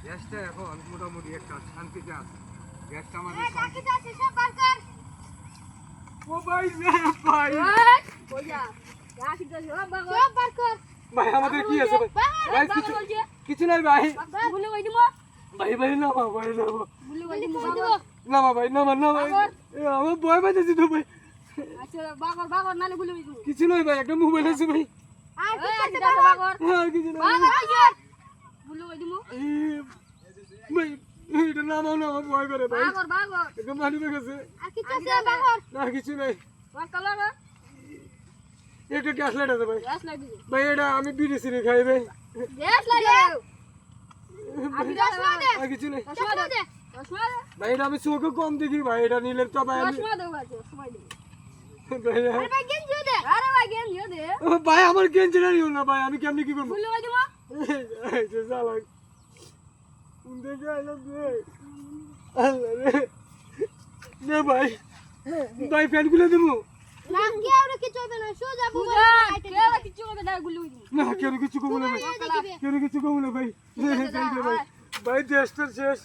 গ্যাসটা এখন মোটামুটি একটা শান্তিতে আছে। গ্যাসটা আমাদের ও ভাই ভাই ভাই আমাদের কি আছে ভাই? ভাই কিছু নাই ভাই। ভাই ভাই নামা ভাই নামা ভাই নামা আমার ভয় পাইতেছি তো ভাই। কিছু নয় ভাই, একটা মোবাইল আছে ভাই। কিছু নাই ভাই, এটা নামাও না, আমার ভয় করে ভাই। একটা মানি ব্যাগ আছে না, কিছু নাই। একটা গ্যাস লাইট আছে ভাই। ভাই এটা আমি বিড়ি সিড়ি খাই ভাই। কিছু নেই ভাই, এটা আমি চোখে কম দেখি ভাই। এটা নিলে তো ভাই ভাই আমার গেঞ্জিটা নিও না ভাই, আমি কেমনি কি করবো ভাই। ভাই ফ্যান খুলে দেবো না, কেউ কিছু কমু না ভাই, কেউ কিছু কমু না ভাই। ভাই দেশটার শেষ।